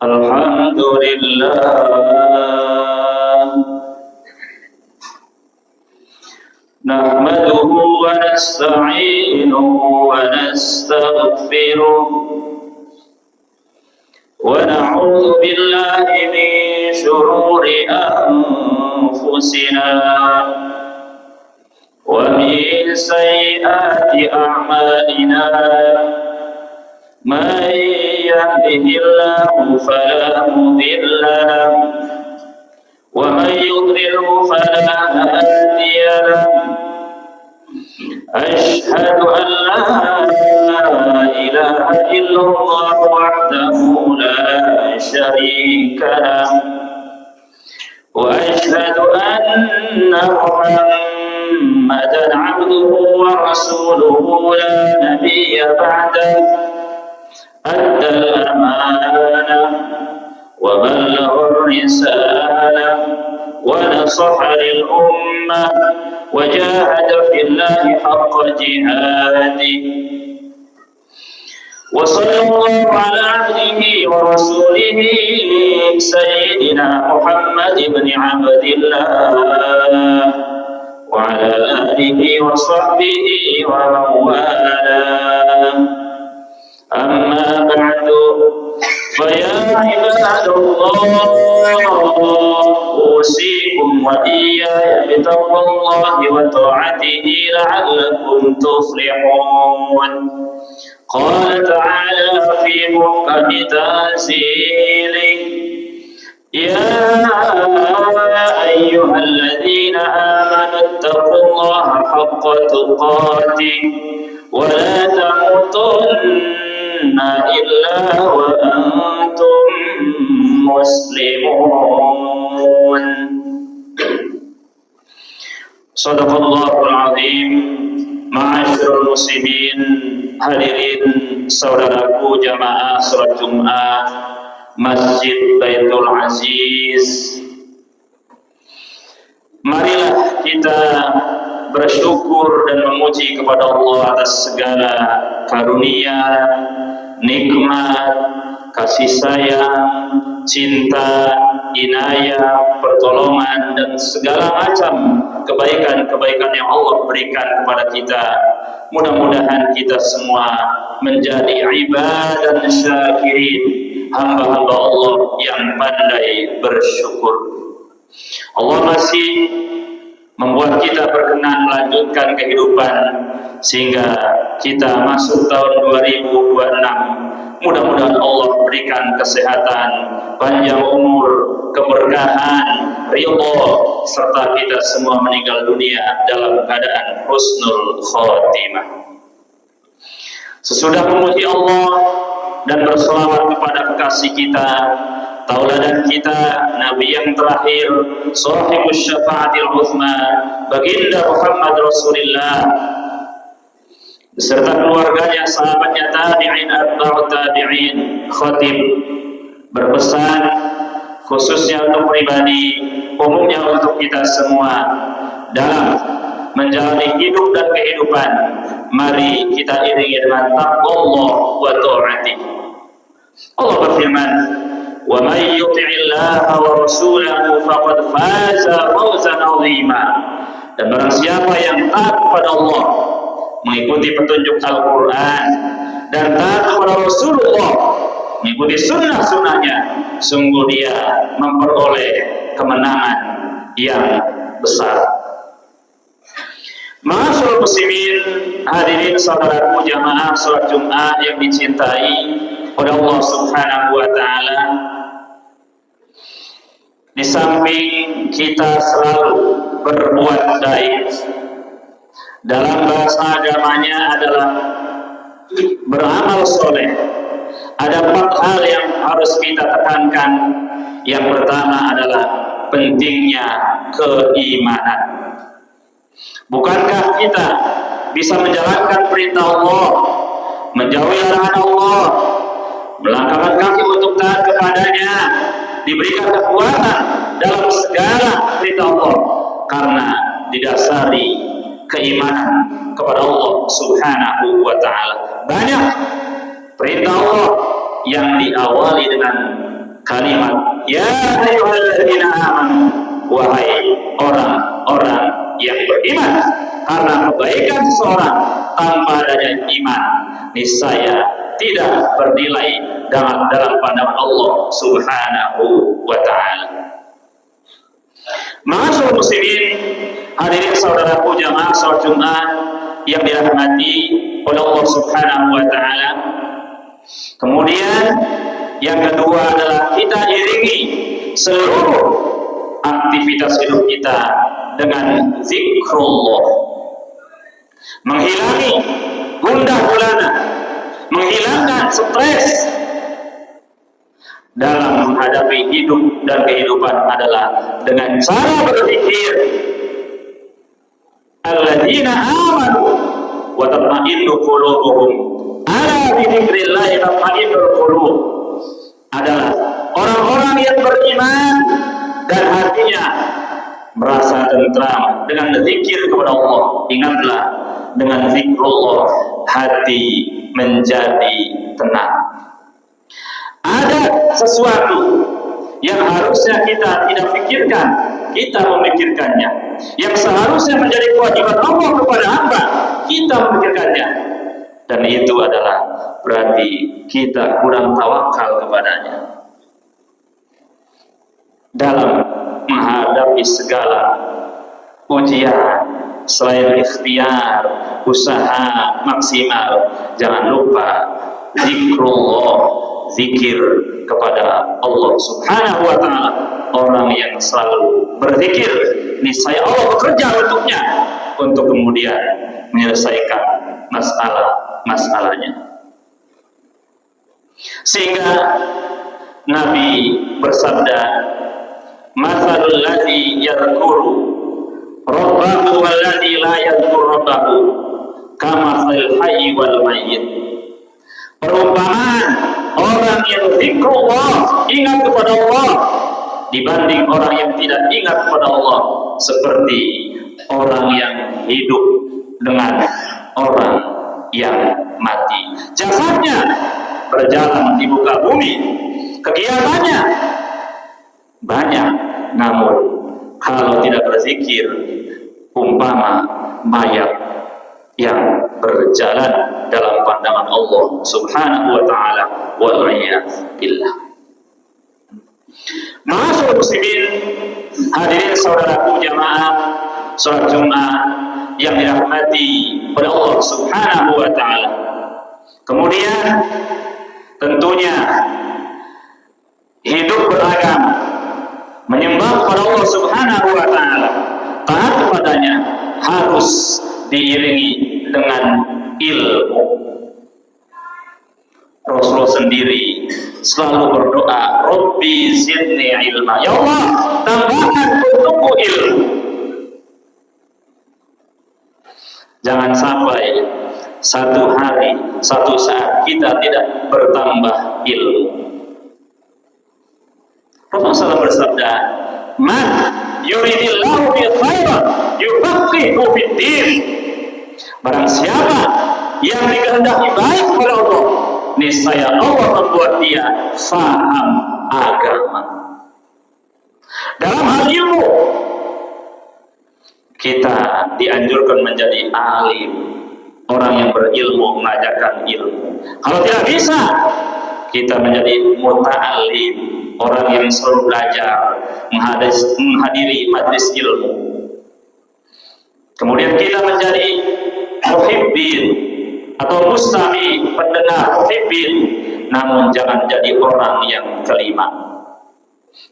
Alhamdulillah nahmaduhu wa nasta'inuhu wa nastaghfiruh wa na'udzu billahi min shururi anfusina wa min sayyiati a'malina man yahdihillahu fala mudilla lahu wa man yudlilhu fala hadiya lahu ashhadu an la ilaha illallah wahdahu la syarika lahu wa ashhadu anna muhammadan abduhu wa rasuluhu la nabiyya ba'dahu أدى الأمانة وبلغ الرسالة ونصح للأمة وجاهد في الله حق جهاده وصلى الله على عبده ورسوله سيدنا محمد بن عبد الله وعلى آله وصحبه ومن والاه أما بعد فيا عباد الله أوصيكم وإياي بتقوى الله وطاعته لعلكم تفلحون قال تعالى في محكم تنزيله يا أيها الذين آمنوا اتقوا الله حق تقاته ولا تموتن إلا وأنتم مسلمون صدق الله العظيم. Ma'asyiral muslimin, hadirin saudaraku jamaah salat Jumat Masjid Baitul Aziz, marilah kita bersyukur dan memuji kepada Allah atas segala karunia, nikmat, kasih sayang, cinta, inayah, pertolongan, dan segala macam kebaikan-kebaikan yang Allah berikan kepada kita. Mudah-mudahan kita semua menjadi ibad dan syakirin, hamba-hamba Allah yang pandai bersyukur. Allah masih membuat kita berkenan melanjutkan kehidupan sehingga kita masuk tahun 2026. Mudah-mudahan Allah berikan kesehatan, panjang umur, keberkahan, ridho, serta kita semua meninggal dunia dalam keadaan husnul khotimah. Sesudah memuji Allah dan berselawat kepada kekasih kita, tauladan kita, Nabi yang terakhir, sahibus syafaatil uzma, baginda Muhammad Rasulullah, beserta keluarganya, sahabatnya, tabi'in, atba'ut tabi'in, khatib berpesan khususnya untuk pribadi, umumnya untuk kita semua dalam menjalani hidup dan kehidupan. Mari kita iringi dengan taqwallah wa ta'ati. Allah berfirman, wa may yuti'illaha wa rasulahu faqad faza fawzan 'azima. Dan barang siapa yang taat kepada Allah, mengikuti petunjuk Al-Quran dan taat kepada Rasulullah, mengikuti sunnah-sunnahnya, sungguh dia memperoleh kemenangan yang besar. Ma'asyiral muslimin, hadirin saudaraku jamaah salat Jumat yang dicintai oleh Allah Subhanahu wa taala, di samping kita selalu berbuat baik, dalam bahasa agamanya adalah beramal soleh, ada 4 hal yang harus kita tekankan. Yang pertama adalah pentingnya keimanan. Bukankah kita bisa menjalankan perintah Allah, menjauhi larangan Allah, melangkahkan kaki untuk taat kepadanya, diberikan kekuatan dalam segala perintah Allah, karena didasari keimanan kepada Allah Subhanahu wa ta'ala. Banyak Perintah Allah yang diawali dengan kalimat ya ayyuhalladzina amanu, wahai orang-orang yang beriman. Karena kebaikan seseorang tanpa adanya iman niscaya tidak bernilai dalam pandangan Allah Subhanahu wa ta'ala. Ma'asyiral muslimin, hadirin saudaraku jamaah salat Jumat yang dirahmati oleh Allah Subhanahu wa ta'ala. Kemudian yang kedua adalah kita iringi seluruh aktivitas hidup kita dengan zikrullah, menghilangi gundah gulana, menghilangkan stres dalam menghadapi hidup dan kehidupan adalah dengan cara berzikir. Alladzina amanu wa tatma'innu qulubuhum ala dzikrillah tatma'innul qulub, adalah orang-orang yang beriman dan hatinya merasa tentram dengan zikir kepada Allah. Ingatlah, dengan zikrullah hati menjadi tenang. Ada sesuatu yang harusnya kita tidak pikirkan, kita memikirkannya. Yang seharusnya menjadi kewajiban Allah kepada hamba, kita memikirkannya. Dan itu adalah berarti kita kurang tawakal kepadanya dalam menghadapi segala ujian. Selain ikhtiar, usaha maksimal, jangan lupa zikrullah, zikir kepada Allah Subhanahu wa ta'ala. Orang yang selalu berzikir, niscaya Allah bekerja untuknya untuk kemudian menyelesaikan masalahnya. Sehingga Nabi bersabda, "Matsalul ladzi yadhkuru rabbahu walladzi la yadhkur rabbahu kamatsalil hayyi wal mayyit." Perumpamaan orang yang zikrullah, ingat kepada Allah, dibanding orang yang tidak ingat kepada Allah, seperti orang yang hidup dengan orang yang mati. Jasadnya berjalan di muka bumi, kegiatannya banyak, namun kalau tidak berzikir umpama mayat yang berjalan dalam pandangan Allah Subhanahu wa ta'ala, wal-'iyadz billah. Ma'asyiral muslimin, hadirin saudaraku jamaah salat Jumat yang dirahmati oleh Allah Subhanahu wa ta'ala. Kemudian tentunya hidup beragama, menyembah kepada Allah Subhanahu wa ta'ala, taat kepadanya harus diiringi dengan ilmu. Rasulullah sendiri selalu berdoa, Rabbi zidni ilma, ya Allah tambahkan untukku ilmu. Jangan sampai satu hari, satu saat kita tidak bertambah ilmu. Rasulullah SAW bersabda, "Man yuridillahu bi khairan yufaqihu fid din." Barang siapa yang dikehendaki baik oleh Allah, niscaya Allah membuat dia faham agama. Dalam hal ilmu, kita dianjurkan menjadi alim, orang yang berilmu, mengajarkan ilmu. Kalau tidak bisa, kita menjadi muta'alim, orang yang selalu belajar, menghadiri majlis ilmu. Kemudian kita menjadi muhibbin atau mustami, pendengar, muhibbin, namun jangan jadi orang yang kelima.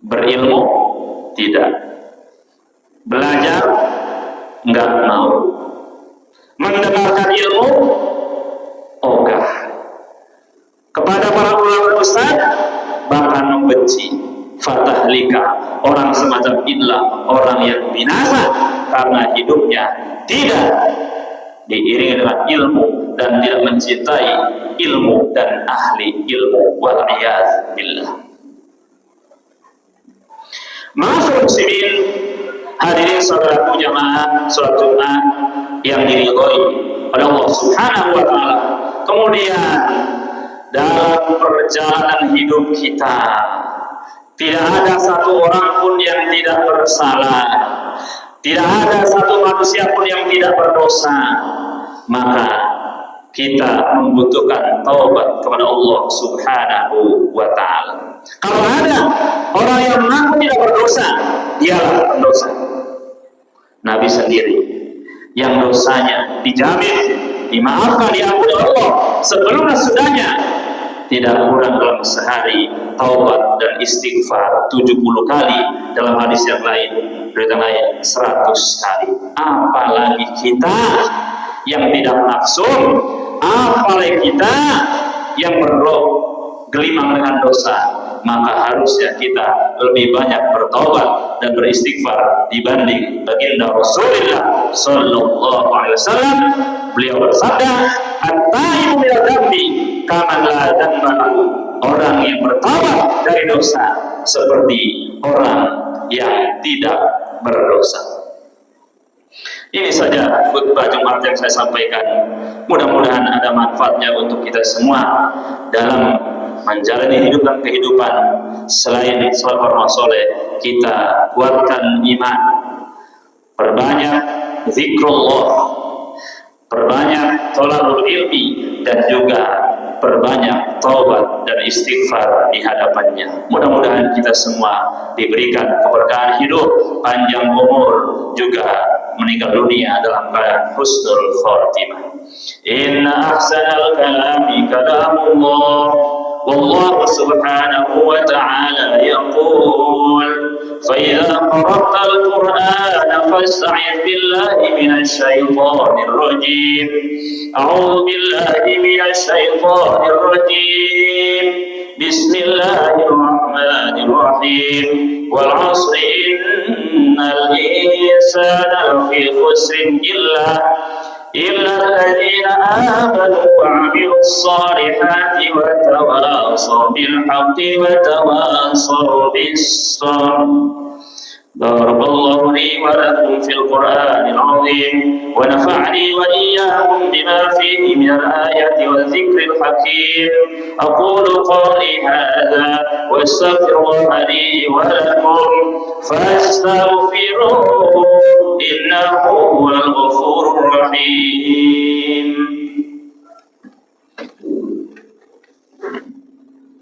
Berilmu tidak, belajar enggak mau, mendengarkan ilmu ogah, kepada para ulama besar bahkan membenci. Fatahlika, orang semacam inilah orang yang binasa karena hidupnya tidak diiringi dengan ilmu dan tidak mencintai ilmu dan ahli ilmu, wal-'iyadz billah. Ma'asyiral muslimin, hadirin saudaraku jamaah salat Jumat yang diridhoi oleh Allah Subhanahu wa ta'ala. Kemudian dalam perjalanan hidup kita. Tidak ada satu orang pun yang tidak bersalah, tidak ada satu manusia pun yang tidak berdosa. Maka kita membutuhkan taubat kepada Allah Subhanahu wa ta'ala. Kalau ada orang yang mengaku tidak berdosa, dialah pendosa. Nabi sendiri yang dosanya dijamin, dimaafkan, diampuni Allah sebelum dan sesudahnya, tidak kurang dalam sehari taubat dan istighfar 70 kali, dalam hadis yang lain berita lain 100 kali. Apalagi kita yang tidak maksum, apalagi kita yang bergelimang dengan dosa, maka harusnya kita lebih banyak bertaubat dan beristighfar dibanding baginda Rasulullah sallallahu alaihi wasallam. Beliau bersabda, "At-taibu minadz dzambi kaman la dzamba lahu." Orang yang bertaubat dari dosa seperti orang yang tidak berdosa. Ini saja khutbah Jumat yang saya sampaikan. Mudah-mudahan ada manfaatnya untuk kita semua dalam menjalani hidup dan kehidupan. Selain sholat beramal soleh, kita kuatkan iman, perbanyak zikrullah, perbanyak thalabul ilmi, dan juga perbanyak taubat dan istighfar di hadapannya. Mudah-mudahan kita semua diberikan keberkahan hidup, panjang umur, juga meninggal dunia dalam keadaan husnul khatimah. Inna ahsanal kalami kalamullah, wallahu subhanahu wa ta'ala yaqul, fa idza qara'tal qur'ana fasta'idz billahi minasy syaithanir rajim. A'udzu billahi minasy syaithanir rajim. Bismillahirrahmanirrahim. Wal 'asri innal insana lafi khusrin illa alladhina amanu wa 'amilus solihati wa tawasaw bil haqqi wa tawasaw bis sabr. Barakallahu li wa lakum fil Qur'anil 'azim wa nafa'ani wa iyyakum bima fihi minal ayati wal dzikril hakim. Aqulu qawli hadza wa astaghfirullaha li wa lakum fastaghfiruhu innahu huwal ghafurur rahim.